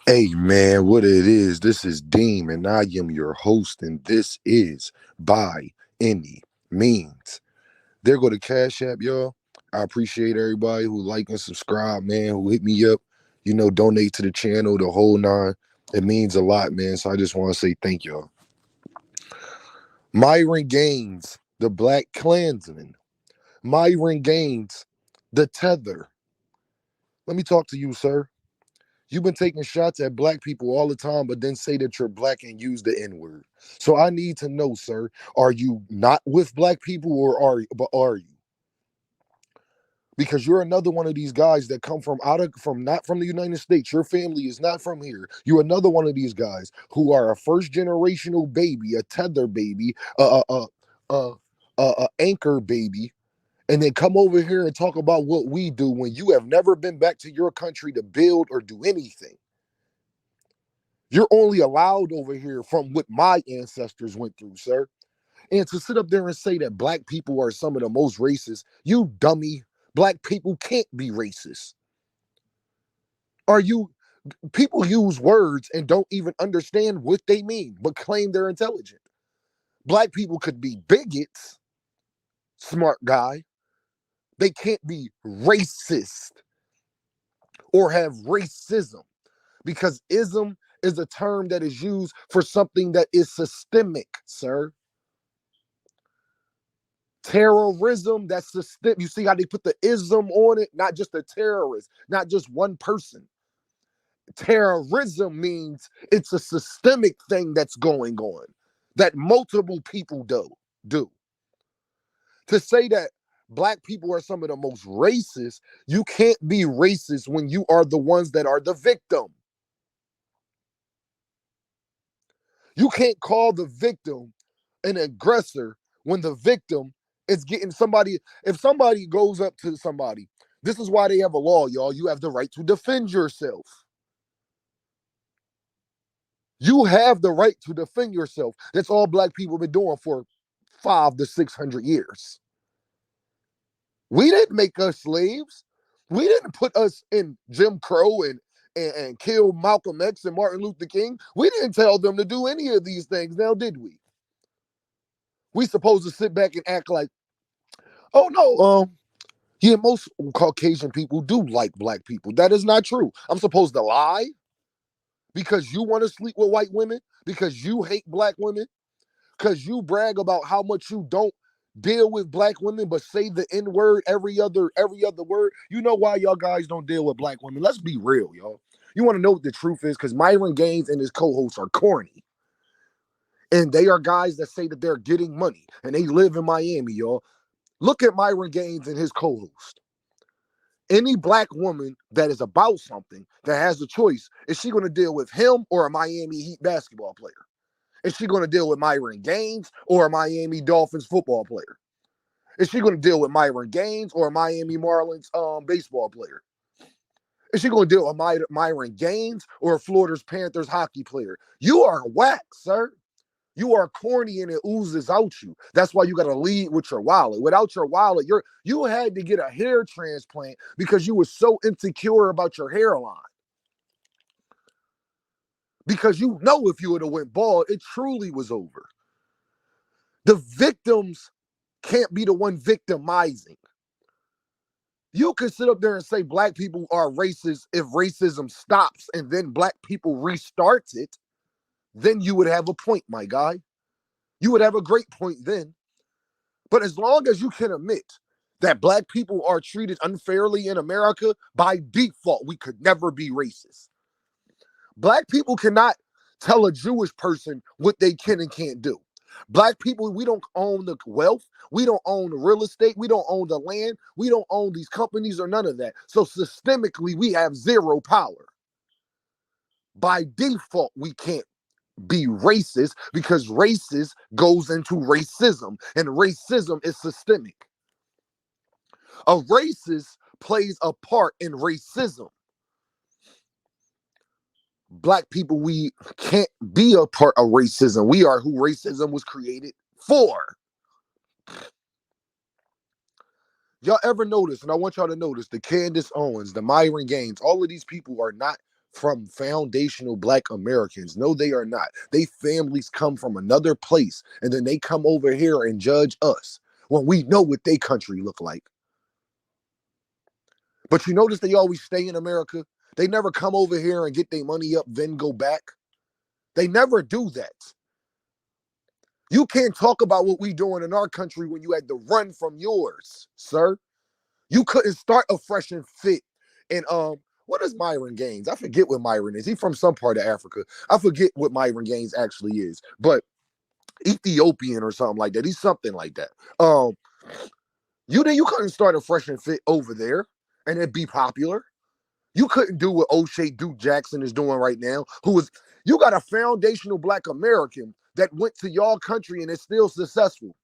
Hey man, what it is, this is Deem and I am your host, and this is By Any Means. There go the Cash App, y'all. I appreciate everybody who like and subscribe, man, who hit me up, donate to the channel, the whole nine. It means a lot, man. So I just want to say thank y'all. Myron Gaines, the Black Klansman. Myron Gaines, the Tether. Let me talk to you, sir. You've been taking shots at black people all the time, but then say that you're black and use the N word. So I need to know, sir, are you not with black people, or are you? Because you're another one of these guys that come from not from the United States. Your family is not from here. You're another one of these guys who are a first generational baby, a tether baby, a anchor baby, and then come over here and talk about what we do when you have never been back to your country to build or do anything. You're only allowed over here from what my ancestors went through, sir. And to sit up there and say that black people are some of the most racist, you dummy. Black people can't be racist. Are you? People use words and don't even understand what they mean, but claim they're intelligent. Black people could be bigots, smart guy. They can't be racist or have racism, because ism is a term that is used for something that is systemic, sir. Terrorism, that's systemic. You see how they put the ism on it? Not just a terrorist, not just one person. Terrorism means it's a systemic thing that's going on that multiple people do. To say that black people are some of the most racist, you can't be racist when you are the ones that are the victim. You can't call the victim an aggressor when the victim is getting somebody. If somebody goes up to somebody, this is why they have a law, y'all. You have the right to defend yourself. You have the right to defend yourself. That's all black people have been doing for 500 to 600 years. We didn't make us slaves. We didn't put us in Jim Crow and kill Malcolm X and Martin Luther King. We didn't tell them to do any of these things, now did we? We supposed to sit back and act like, oh no, yeah, most Caucasian people do like black people. That is not true. I'm supposed to lie because you want to sleep with white women, because you hate black women, because you brag about how much you don't deal with black women, but say the N word every other word. You know why y'all guys don't deal with black women? Let's be real, y'all. You want to know what the truth is? Because Myron Gaines and his co-hosts are corny. And they are guys that say that they're getting money and they live in Miami, y'all. Look at Myron Gaines and his co-host. Any black woman that is about something, that has a choice, is she going to deal with him or a Miami Heat basketball player? Is she going to deal with Myron Gaines or a Miami Dolphins football player? Is she going to deal with Myron Gaines or a Miami Marlins baseball player? Is she going to deal with Myron Gaines or a Florida Panthers hockey player? You are whack, sir. You are corny and it oozes out you. That's why you got to lead with your wallet. Without your wallet, you had to get a hair transplant because you were so insecure about your hairline. Because you know if you would have went bald, it truly was over. The victims can't be the one victimizing. You can sit up there and say black people are racist if racism stops and then black people restarts it, then you would have a point, my guy. You would have a great point then. But as long as you can admit that black people are treated unfairly in America, by default, we could never be racist. Black people cannot tell a Jewish person what they can and can't do. Black people, we don't own the wealth. We don't own the real estate. We don't own the land. We don't own these companies or none of that. So systemically, we have zero power. By default, we can't be racist because racist goes into racism, and racism is systemic. A racist plays a part in racism. Black people, we can't be a part of racism. We are who racism was created for. Y'all ever notice, and I want y'all to notice, the Candace Owens, the Myron Gaines, all of these people are not from foundational Black Americans. No, they are not. They families come from another place, and then they come over here and judge us when we know what they country look like. But you notice they always stay in America. They never come over here and get their money up, then go back. They never do that. You can't talk about what we doing in our country when you had to run from yours, sir. You couldn't start a fresh and fit. And what is myrongaines? I forget what Myron is. He's from some part of Africa. I forget what myrongaines actually is, but Ethiopian or something like that. He's something like that. You couldn't start a fresh and fit over there and it'd be popular. You couldn't do what O'Shea Duke Jackson is doing right now. You got a foundational Black American that went to y'all country and is still successful.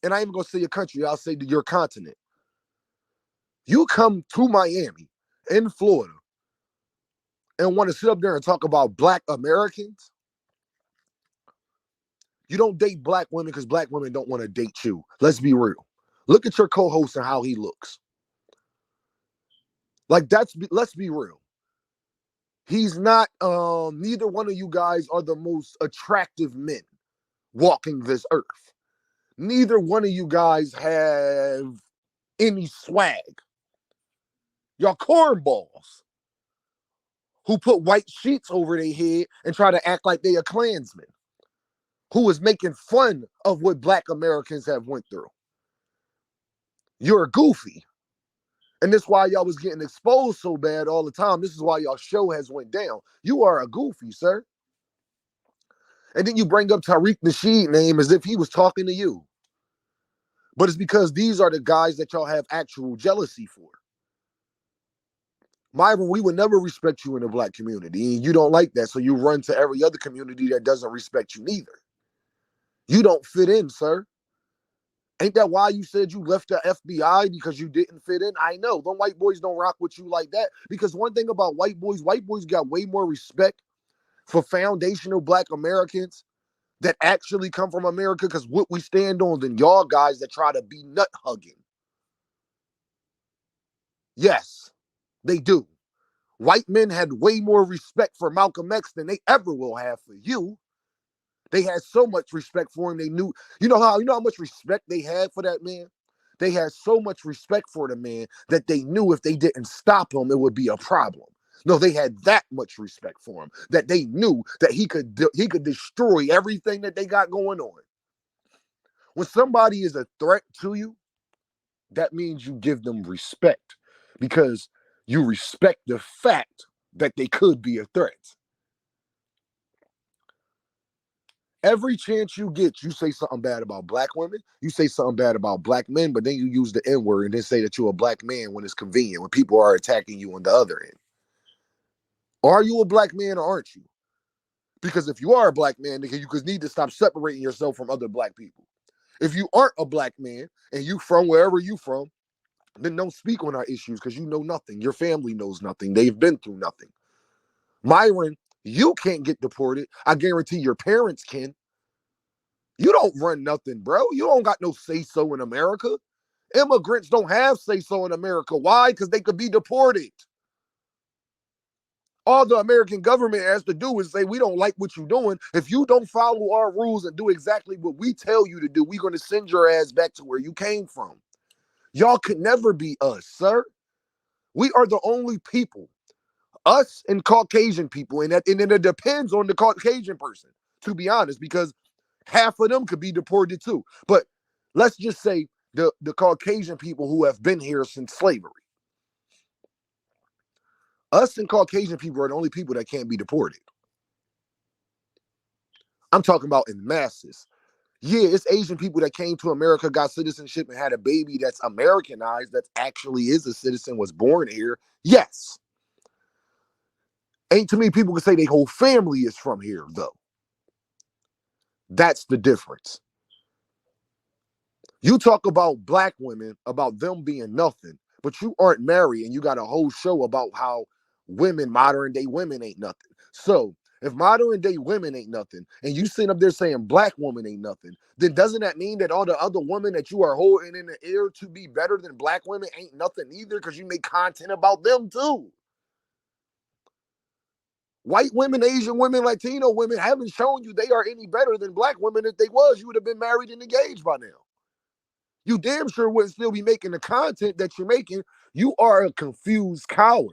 And I ain't even gonna say your country, I'll say your continent. You come to Miami in Florida and want to sit up there and talk about Black Americans. You don't date Black women because Black women don't want to date you. Let's be real. Look at your co-host and how he looks. Like let's be real. He's not, neither one of you guys are the most attractive men walking this earth. Neither one of you guys have any swag. Y'all cornballs who put white sheets over their head and try to act like they are Klansmen, who is making fun of what Black Americans have went through. You're a goofy. And this is why y'all was getting exposed so bad all the time. This is why y'all show has went down. You are a goofy, sir. And then you bring up Tariq Nasheed's name as if he was talking to you. But it's because these are the guys that y'all have actual jealousy for. Myron, we would never respect you in the Black community. And you don't like that, so you run to every other community that doesn't respect you neither. You don't fit in, sir. Ain't that why you said you left the FBI? Because you didn't fit in? I know. Them white boys don't rock with you like that. Because one thing about white boys got way more respect for foundational Black Americans that actually come from America because what we stand on than y'all guys that try to be nut hugging. Yes, they do. White men had way more respect for Malcolm X than they ever will have for you. They had so much respect for him. They knew, you know how much respect they had for that man? They had so much respect for the man that they knew if they didn't stop him, it would be a problem. No, they had that much respect for him that they knew that he could destroy everything that they got going on. When somebody is a threat to you, that means you give them respect because you respect the fact that they could be a threat. Every chance you get, you say something bad about Black women, you say something bad about Black men, but then you use the N-word and then say that you're a Black man when it's convenient, when people are attacking you on the other end. Are you a Black man or aren't you? Because if you are a Black man, you need to stop separating yourself from other Black people. If you aren't a Black man and you from wherever you from, then don't speak on our issues because you know nothing. Your family knows nothing. They've been through nothing. Myron, you can't get deported. I guarantee your parents can. You don't run nothing, bro. You don't got no say-so in America. Immigrants don't have say-so in America. Why? Because they could be deported. All the American government has to do is say, we don't like what you're doing. If you don't follow our rules and do exactly what we tell you to do, we're going to send your ass back to where you came from. Y'all could never be us, sir. We are the only people, us and Caucasian people, and it depends on the Caucasian person, to be honest, because half of them could be deported too. But let's just say the Caucasian people who have been here since slavery. Us and Caucasian people are the only people that can't be deported. I'm talking about in masses. Yeah, it's Asian people that came to America, got citizenship, and had a baby that's Americanized, that actually is a citizen, was born here. Yes. Ain't too many people can say their whole family is from here, though. That's the difference. You talk about Black women, about them being nothing, but you aren't married and you got a whole show about how women, modern day women ain't nothing. So if modern day women ain't nothing and you sitting up there saying Black woman ain't nothing, then doesn't that mean that all the other women that you are holding in the air to be better than Black women ain't nothing either because you make content about them too? White women, Asian women, Latino women haven't shown you they are any better than black women. If they was, you would have been married and engaged by now. You damn sure wouldn't still be making the content that you're making. You are a confused coward.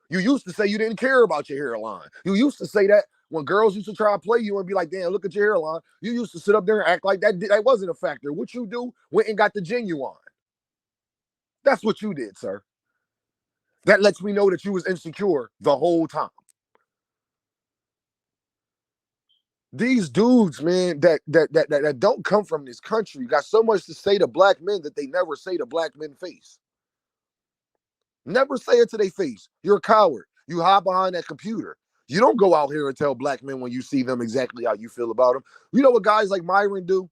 You used to say you didn't care about your hairline. You used to say that when girls used to try to play you and be like, damn, look at your hairline. You used to sit up there and act like that wasn't a factor. What you do, went and got the genuine. That's what you did, sir. That lets me know that you was insecure the whole time. These dudes, man, that don't come from this country got so much to say to black men that they never say to black men's face. Never say it to their face. You're a coward. You hide behind that computer. You don't go out here and tell black men when you see them exactly how you feel about them. You know what guys like Myron do?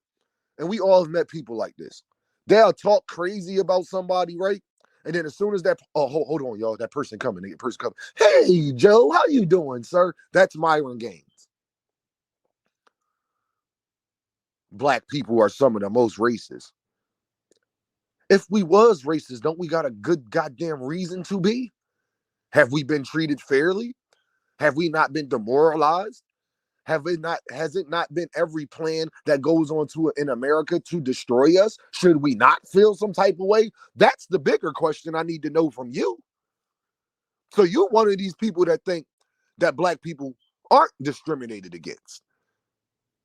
And we all have met people like this. They'll talk crazy about somebody, right? And then as soon as that, oh, hold on, y'all, that person coming, Hey, Joe, how you doing, sir? That's myrongaines. Black people are some of the most racist. If we was racist, don't we got a good goddamn reason to be? Have we been treated fairly? Have we not been demoralized? Has it not been every plan that goes on to in America to destroy us? Should we not feel some type of way? That's the bigger question I need to know from you. So you one of these people that think that black people aren't discriminated against.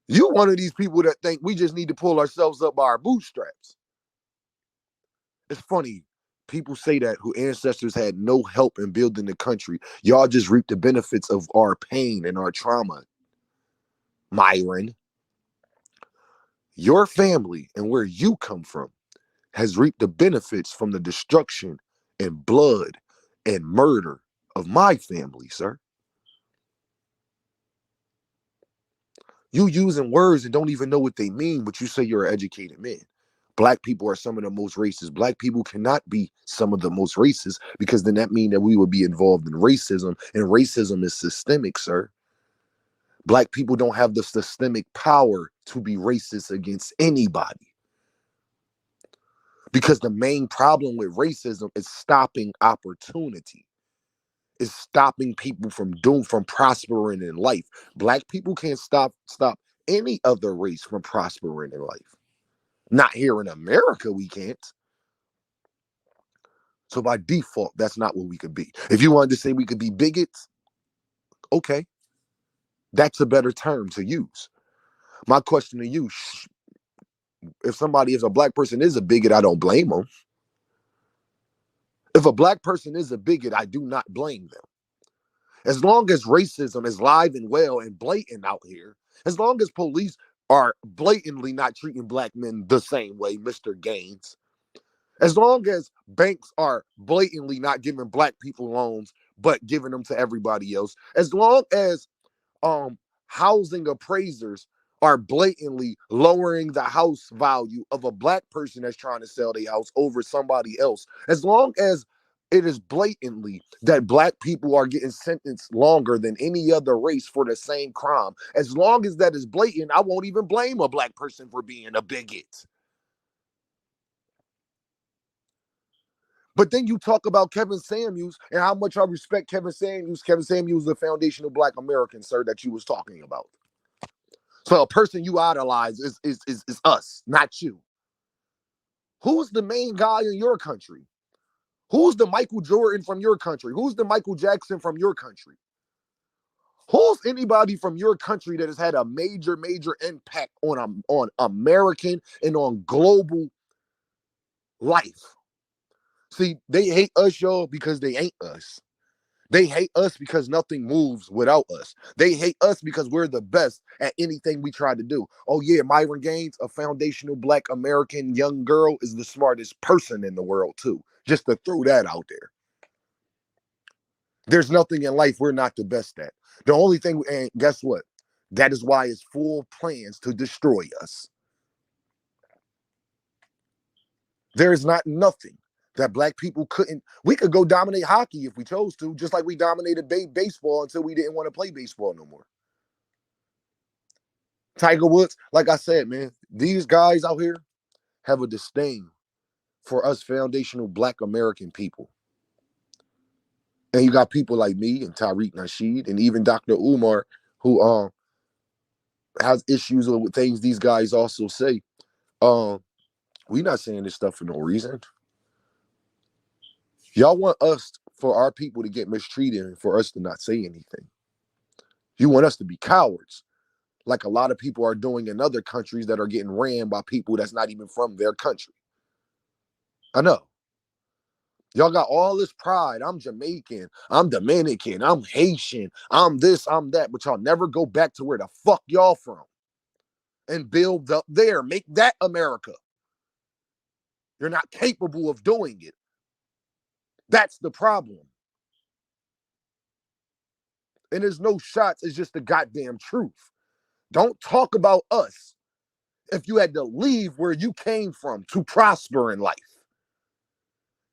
You one of these people that think we just need to pull ourselves up by our bootstraps. It's funny. People say that who ancestors had no help in building the country. Y'all just reap the benefits of our pain and our trauma. Myron, your family and where you come from has reaped the benefits from the destruction and blood and murder of my family, sir. You using words and don't even know what they mean, but you say you're an educated man. Black people are some of the most racist. Black people cannot be some of the most racist because then that means that we would be involved in racism, and racism is systemic, sir. Black people don't have the systemic power to be racist against anybody. Because the main problem with racism is stopping opportunity. Is stopping people from prospering in life. Black people can't stop any other race from prospering in life. Not here in America, we can't. So by default, that's not what we could be. If you wanted to say we could be bigots, okay. That's a better term to use. My question to you, if a black person is a bigot, I don't blame them. If a black person is a bigot, I do not blame them. As long as racism is live and well and blatant out here, as long as police are blatantly not treating black men the same way, Mr. Gaines, as long as banks are blatantly not giving black people loans, but giving them to everybody else, as long as housing appraisers are blatantly lowering the house value of a black person that's trying to sell their house over somebody else, as long as it is blatantly that black people are getting sentenced longer than any other race for the same crime, as long as that is blatant, I won't even blame a black person for being a bigot. But then you talk about Kevin Samuels and how much I respect Kevin Samuels. Kevin Samuels is the foundational black American, sir, that you was talking about. So a person you idolize is us, not you. Who's the main guy in your country? Who's the Michael Jordan from your country? Who's the Michael Jackson from your country? Who's anybody from your country that has had a major impact on American and on global life? See, they hate us, y'all, because they ain't us. They hate us because nothing moves without us. They hate us because we're the best at anything we try to do. Oh yeah, Myron Gaines, a foundational black American young girl, is the smartest person in the world too. Just to throw that out there. There's nothing in life we're not the best at. The only thing, and guess what? That is why it's full plans to destroy us. There is not nothing that black people couldn't. We could go dominate hockey if we chose to, just like we dominated baseball until we didn't want to play baseball no more. Tiger Woods, like I said, man, these guys out here have a disdain for us foundational black American people. And you got people like me and Tariq Nasheed and even Dr. Umar who has issues with things these guys also say. We not saying this stuff for no reason. Y'all want us for our people to get mistreated and for us to not say anything. You want us to be cowards, like a lot of people are doing in other countries that are getting ran by people that's not even from their country. I know. Y'all got all this pride. I'm Jamaican. I'm Dominican. I'm Haitian. I'm this, I'm that. But y'all never go back to where the fuck y'all from and build up there. Make that America. You're not capable of doing it. That's the problem. And there's no shots. It's just the goddamn truth. Don't talk about us if you had to leave where you came from to prosper in life.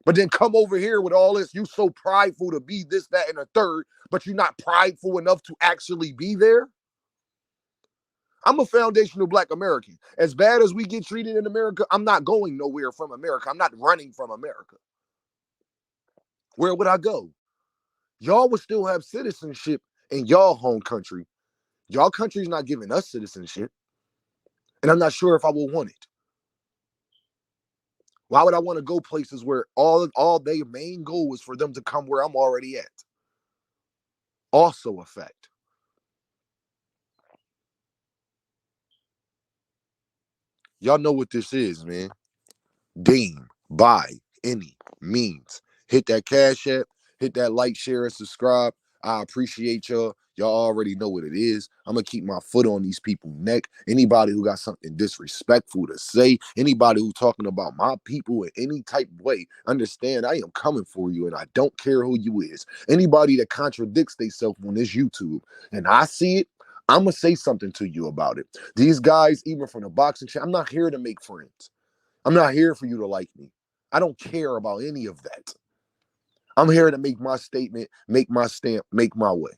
But then come over here with all this, you so prideful to be this, that, and a third, but you're not prideful enough to actually be there. I'm a foundational Black American. As bad as we get treated in America, I'm not going nowhere from America. I'm not running from America. Where would I go? Y'all would still have citizenship in y'all home country. Y'all country's not giving us citizenship. And I'm not sure if I will want it. Why would I want to go places where all their main goal is for them to come where I'm already at? Also a fact. Y'all know what this is, man. Deem by any means. Hit that Cash App, hit that like, share, and subscribe. I appreciate y'all. Y'all already know what it is. I'm going to keep my foot on these people's neck. Anybody who got something disrespectful to say, anybody who talking about my people in any type of way, understand I am coming for you and I don't care who you is. Anybody that contradicts themselves on this YouTube and I see it, I'm going to say something to you about it. These guys, even from the boxing channel, I'm not here to make friends. I'm not here for you to like me. I don't care about any of that. I'm here to make my statement, make my stamp, make my way.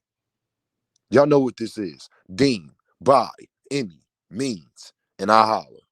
Y'all know what this is. Deem by any means. And I holler.